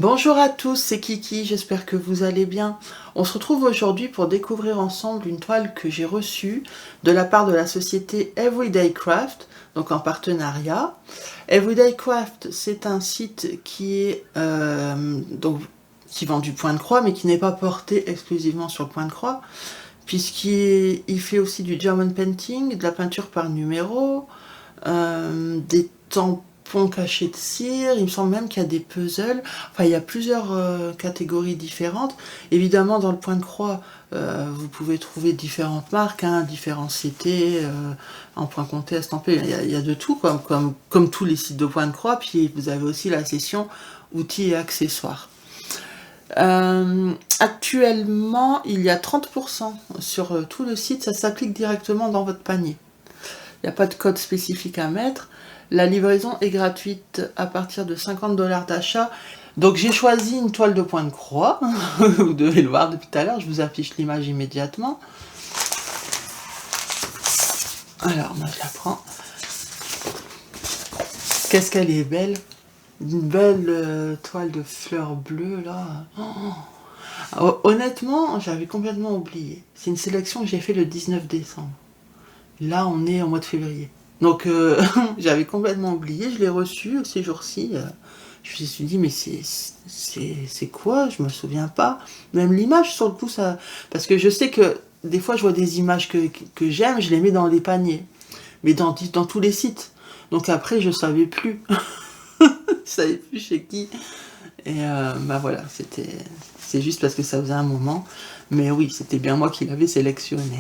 Bonjour à tous, c'est Kiki, j'espère que vous allez bien. On se retrouve aujourd'hui pour découvrir ensemble une toile que j'ai reçue de la part de la société Everyday Craft, donc en partenariat. Everyday Craft, c'est un site qui est qui vend du point de croix, mais qui n'est pas porté exclusivement sur le point de croix, puisqu'il fait aussi du German painting, de la peinture par numéro, des tampons cachés de cire, il me semble même qu'il y a des puzzles, enfin il y a plusieurs catégories différentes. Évidemment dans le point de croix, vous pouvez trouver différentes marques, différents CT, en point compté, estampé, il y a de tout, comme tous les sites de point de croix, puis vous avez aussi la section outils et accessoires. Actuellement, il y a 30% sur tout le site, ça s'applique directement dans votre panier. Il n'y a pas de code spécifique à mettre. La livraison est gratuite à partir de 50 $ d'achat. Donc j'ai choisi une toile de point de croix. Vous devez le voir depuis tout à l'heure, je vous affiche l'image immédiatement. Alors moi je la prends. Qu'est-ce qu'elle est belle! Une belle toile de fleurs bleues là. Honnêtement, j'avais complètement oublié. C'est une sélection que j'ai fait le 19 décembre. Là, on est au mois de février. Donc, j'avais complètement oublié. Je l'ai reçu ces jours-ci. Je me suis dit, mais c'est quoi? Je me souviens pas. Même l'image, sur le coup, ça... Parce que je sais que des fois, je vois des images que j'aime, je les mets dans les paniers. Mais dans tous les sites. Donc après, je savais plus. Je savais plus chez qui. Et bah voilà, c'est juste parce que ça faisait un moment. Mais oui, c'était bien moi qui l'avais sélectionné.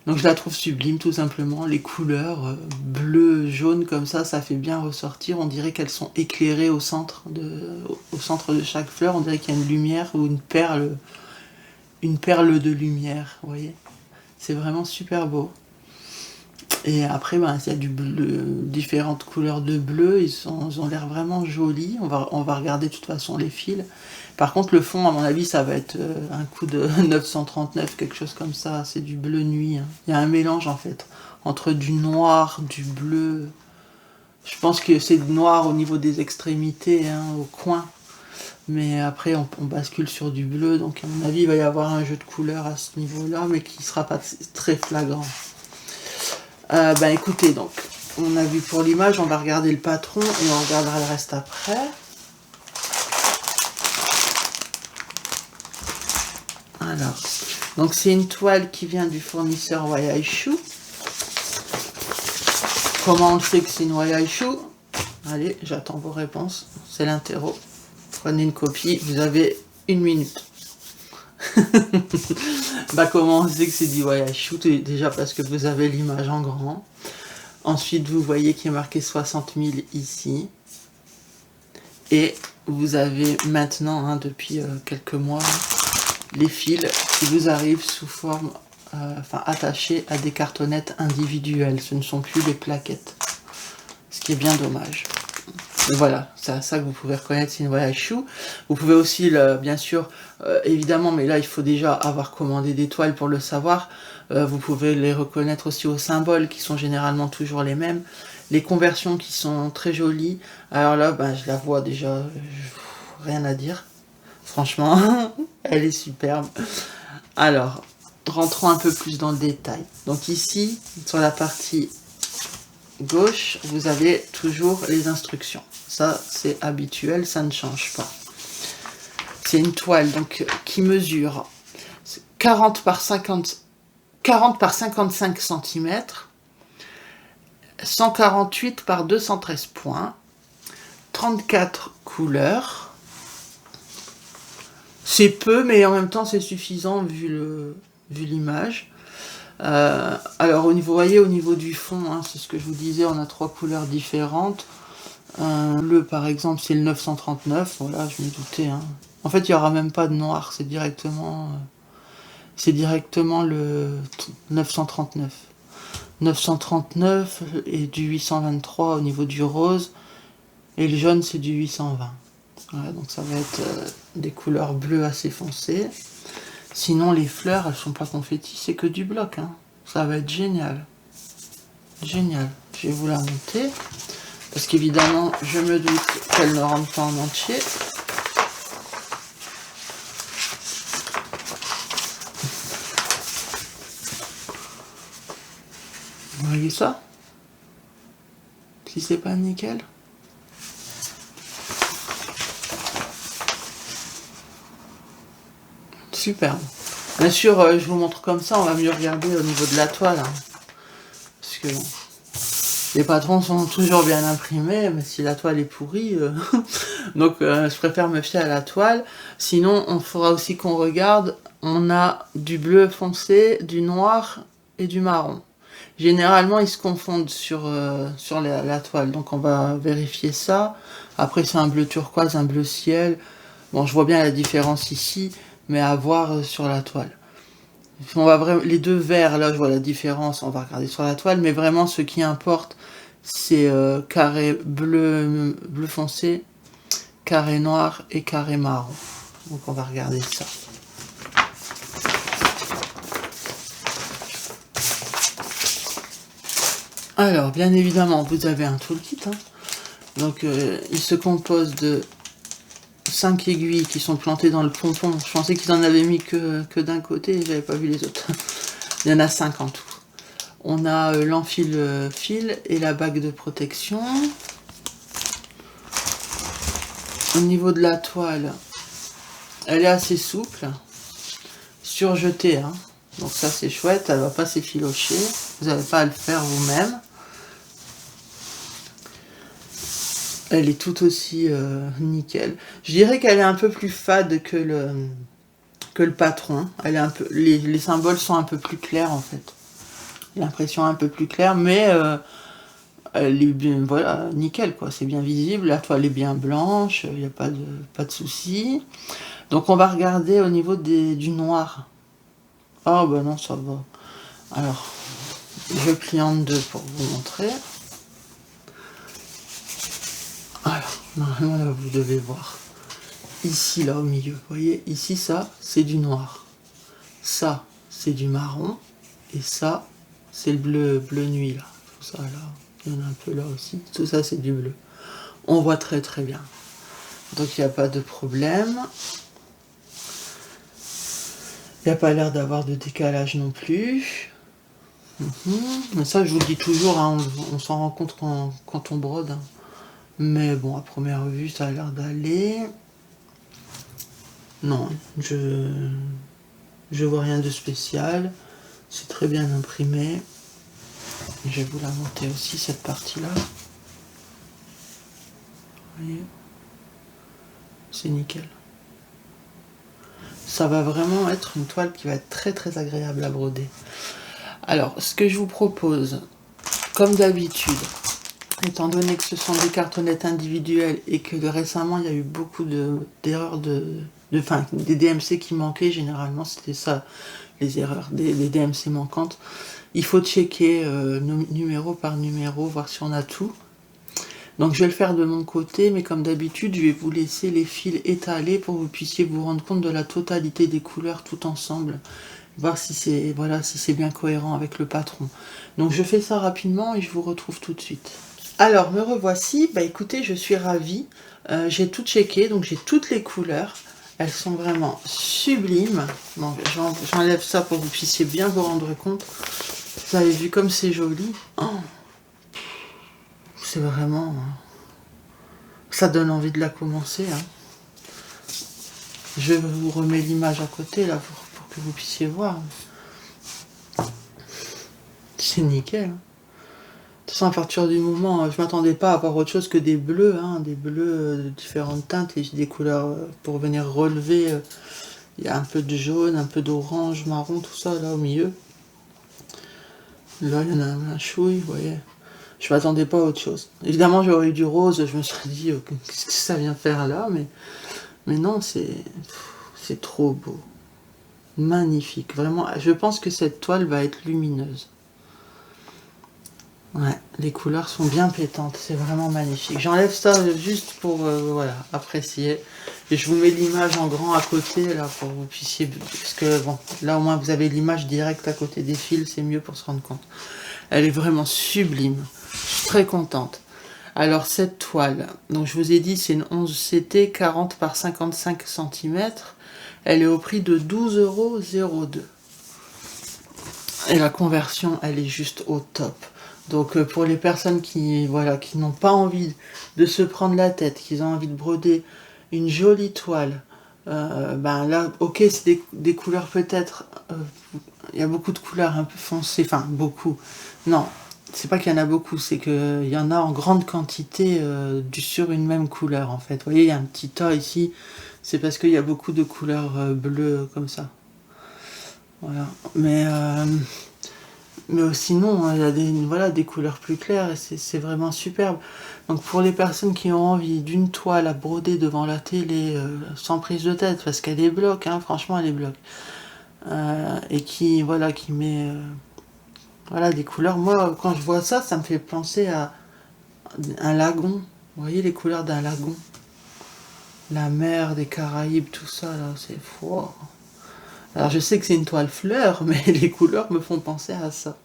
Donc je la trouve sublime, tout simplement. Les couleurs bleu, jaune, comme ça fait bien ressortir. On dirait qu'elles sont éclairées au centre de chaque fleur. On dirait qu'il y a une lumière ou une perle de lumière, vous voyez. C'est vraiment super beau. Et après, il y a du bleu, différentes couleurs de bleu. Ils ont l'air vraiment jolis. On va regarder de toute façon les fils. Par contre, le fond, à mon avis, ça va être un coup de 939, quelque chose comme ça. C'est du bleu nuit. Il y a un mélange, en fait, entre du noir, du bleu. Je pense que c'est noir au niveau des extrémités, au coin. Mais après, on bascule sur du bleu. Donc, à mon avis, il va y avoir un jeu de couleurs à ce niveau-là, mais qui ne sera pas très flagrant. Écoutez, donc, on a vu pour l'image, on va regarder le patron et on regardera le reste après. Alors, donc c'est une toile qui vient du fournisseur Wayaishu. Comment on sait que c'est une Wayaishu? Allez, j'attends vos réponses. C'est l'interro. Prenez une copie, vous avez 1 minute. Comment on sait que c'est du Wayaishu? Déjà parce que vous avez l'image en grand. Ensuite, vous voyez qu'il est marqué 60 000 ici. Et vous avez maintenant, depuis quelques mois, les fils qui vous arrivent sous forme, attachés à des cartonnettes individuelles. Ce ne sont plus des plaquettes. Ce qui est bien dommage. Mais voilà, c'est à ça que vous pouvez reconnaître, c'est une Wayaishu. Vous pouvez aussi, bien sûr, évidemment, mais là il faut déjà avoir commandé des toiles pour le savoir. Vous pouvez les reconnaître aussi aux symboles qui sont généralement toujours les mêmes. Les conversions qui sont très jolies. Alors là, je la vois déjà, rien à dire. Franchement, elle est superbe. Alors, rentrons un peu plus dans le détail. Donc ici, sur la partie gauche, vous avez toujours les instructions. Ça, c'est habituel, ça ne change pas. C'est une toile donc qui mesure 40 par 55 cm, 148 par 213 points, 34 couleurs. C'est peu, mais en même temps c'est suffisant vu l'image. Alors au niveau du fond, c'est ce que je vous disais, on a 3 couleurs différentes. Bleu par exemple, c'est le 939. Voilà, je me doutais. En fait, il n'y aura même pas de noir, c'est directement le 939. 939 et du 823 au niveau du rose, et le jaune c'est du 820. Voilà, donc ça va être des couleurs bleues assez foncées. Sinon les fleurs, elles sont pas confettis, c'est que du bloc. Ça va être génial. Génial. Je vais vous la monter. Parce qu'évidemment, je me doute qu'elle ne rentre pas en entier. Vous voyez ça? Si c'est pas nickel. Superbe. Bien sûr, je vous montre comme ça, on va mieux regarder au niveau de la toile. Hein. Parce que bon, les patrons sont toujours bien imprimés, mais si la toile est pourrie, donc je préfère me fier à la toile. Sinon, on fera aussi qu'on regarde, on a du bleu foncé, du noir et du marron. Généralement, ils se confondent sur la toile, donc on va vérifier ça. Après, c'est un bleu turquoise, un bleu ciel. Bon, je vois bien la différence ici, mais à voir sur la toile. On va vraiment, les deux verts, là, je vois la différence, on va regarder sur la toile, mais vraiment, ce qui importe, c'est carré bleu foncé, carré noir et carré marron. Donc, on va regarder ça. Alors, bien évidemment, vous avez un toolkit. Hein. Donc, il se compose de 5 aiguilles qui sont plantées dans le pompon. Je pensais qu'ils en avaient mis que d'un côté, j'avais pas vu les autres. Il y en a 5 en tout. On a l'enfile fil et la bague de protection. Au niveau de la toile, elle est assez souple, surjetée. Hein. Donc ça c'est chouette, elle ne va pas s'effilocher. Vous n'avez pas à le faire vous-même. Elle est tout aussi nickel. Je dirais qu'elle est un peu plus fade que le patron. Elle est un peu, les symboles sont un peu plus clairs en fait. L'impression un peu plus claire, mais elle est bien, voilà, nickel quoi. C'est bien visible. La toile est bien blanche, il n'y a pas de souci. Donc on va regarder au niveau du noir. Oh bah non, ça va. Alors, je plie en deux pour vous montrer. Alors, normalement là vous devez voir. Ici là au milieu, vous voyez, ici ça c'est du noir. Ça c'est du marron. Et ça c'est le bleu nuit là. Tout ça là, il y en a un peu là aussi. Tout ça c'est du bleu. On voit très très bien. Donc il n'y a pas de problème. Il n'y a pas l'air d'avoir de décalage non plus. Mais ça je vous le dis toujours, hein, on s'en rend compte quand on brode. Hein. Mais bon, à première vue, ça a l'air d'aller. Non, je vois rien de spécial. C'est très bien imprimé. Je vais vous la monter aussi, cette partie-là. Vous voyez? C'est nickel. Ça va vraiment être une toile qui va être très très agréable à broder. Alors, ce que je vous propose, comme d'habitude, étant donné que ce sont des cartonnettes individuelles et que récemment il y a eu beaucoup d'erreurs enfin, des DMC qui manquaient, généralement c'était ça, les erreurs, des DMC manquantes. Il faut checker numéro par numéro, voir si on a tout. Donc je vais le faire de mon côté, mais comme d'habitude, je vais vous laisser les fils étalés pour que vous puissiez vous rendre compte de la totalité des couleurs tout ensemble. Voir si c'est voilà, si c'est bien cohérent avec le patron. Donc je fais ça rapidement et je vous retrouve tout de suite. Alors me revoici, bah écoutez, je suis ravie. J'ai tout checké, donc j'ai toutes les couleurs. Elles sont vraiment sublimes. Bon, j'enlève ça pour que vous puissiez bien vous rendre compte. Vous avez vu comme c'est joli. Oh, c'est vraiment... Ça donne envie de la commencer. Hein. Je vous remets l'image à côté là pour que vous puissiez voir. C'est nickel. Hein. De toute façon, à partir du moment, je m'attendais pas à avoir autre chose que des bleus, hein, des bleus de différentes teintes et des couleurs pour venir relever. Il y a un peu de jaune, un peu d'orange, marron, tout ça là au milieu. Là, il y en a un chouille, vous voyez. Je m'attendais pas à autre chose. Évidemment, j'aurais eu du rose, je me serais dit, qu'est-ce que ça vient faire là, mais non, c'est trop beau. Magnifique, vraiment. Je pense que cette toile va être lumineuse. Ouais, les couleurs sont bien pétantes, c'est vraiment magnifique. J'enlève ça juste pour voilà, apprécier. Et je vous mets l'image en grand à côté là pour que vous puissiez... Parce que bon, là au moins vous avez l'image directe à côté des fils, c'est mieux pour se rendre compte. Elle est vraiment sublime. Je suis très contente. Alors cette toile, donc je vous ai dit c'est une 11 CT 40 par 55 cm. Elle est au prix de 12,02 €. Et la conversion, elle est juste au top. Donc pour les personnes qui voilà, qui n'ont pas envie de se prendre la tête, qui ont envie de broder une jolie toile, ben là, OK, c'est des couleurs peut-être, il y a beaucoup de couleurs un peu foncées, enfin beaucoup. Non, c'est pas qu'il y en a beaucoup, c'est qu'il y en a en grande quantité, sur une même couleur en fait. Vous voyez, il y a un petit tas ici, c'est parce qu'il y a beaucoup de couleurs, bleues comme ça. Voilà. Mais sinon, il y a voilà, des couleurs plus claires et c'est vraiment superbe. Donc pour les personnes qui ont envie d'une toile à broder devant la télé, sans prise de tête, parce qu'elle est bloque, hein, franchement elle est bloque. Et qui voilà, qui met voilà, des couleurs. Moi, quand je vois ça, ça me fait penser à un lagon. Vous voyez les couleurs d'un lagon? La mer des Caraïbes, tout ça là, c'est fou. Alors je sais que c'est une toile fleur, mais les couleurs me font penser à ça.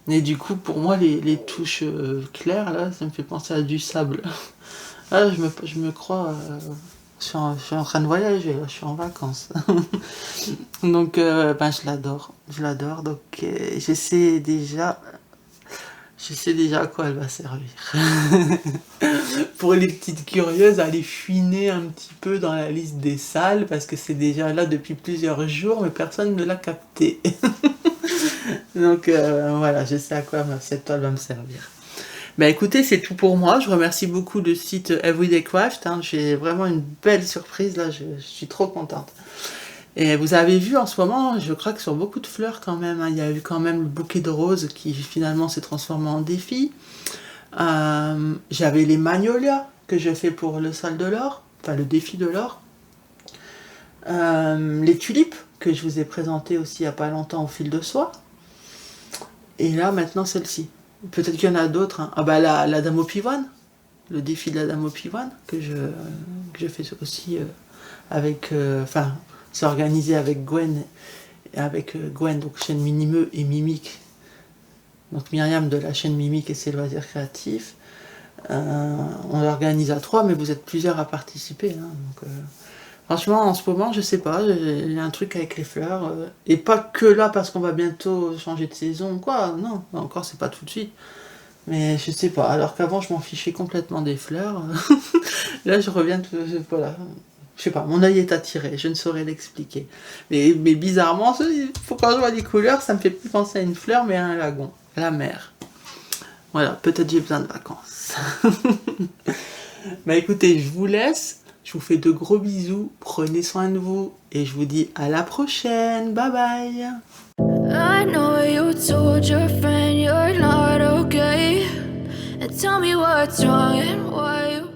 Et du coup, pour moi, les touches claires, là, ça me fait penser à du sable. Ah, je me crois, je suis en train de voyager, là, je suis en vacances. Donc, ben, je l'adore. Donc, je sais déjà à quoi elle va servir. Pour les petites curieuses, aller fouiner un petit peu dans la liste des salles, parce que c'est déjà là depuis plusieurs jours, mais personne ne l'a capté. Donc voilà, je sais à quoi cette toile va me servir. Bah écoutez, c'est tout pour moi. Je remercie beaucoup le site Everyday Craft. Hein. J'ai vraiment une belle surprise là, je suis trop contente. Et vous avez vu en ce moment, je crois que sur beaucoup de fleurs quand même, hein, il y a eu quand même le bouquet de roses qui finalement s'est transformé en défi. J'avais les magnolias que je fais pour le salle de l'or, enfin le défi de l'or. Les tulipes que je vous ai présentées aussi il n'y a pas longtemps au fil de soie. Et là, maintenant, celle-ci. Peut-être qu'il y en a d'autres. Hein. Ah bah la dame au pivoine, le défi de la dame au pivoine, que je fais aussi avec... Enfin, c'est organisé avec Gwen, donc chaîne Minimeux et Mimique. Donc Myriam de la chaîne Mimique et ses loisirs créatifs. On l'organise à 3, mais vous êtes plusieurs à participer. Hein, donc, franchement, en ce moment, je sais pas, il y a un truc avec les fleurs. Et pas que là, parce qu'on va bientôt changer de saison ou quoi. Non, encore, c'est pas tout de suite. Mais je sais pas, alors qu'avant, je m'en fichais complètement des fleurs. Là, je reviens, voilà. Je sais pas, mon œil est attiré, je ne saurais l'expliquer. Mais bizarrement, quand je vois les couleurs, ça me fait plus penser à une fleur, mais à un lagon, à la mer. Voilà, peut-être j'ai besoin de vacances. Bah écoutez, je vous laisse. Je vous fais de gros bisous, prenez soin de vous et je vous dis à la prochaine. Bye bye. I know you told your friend you're not okay. And tell me what's wrong and why you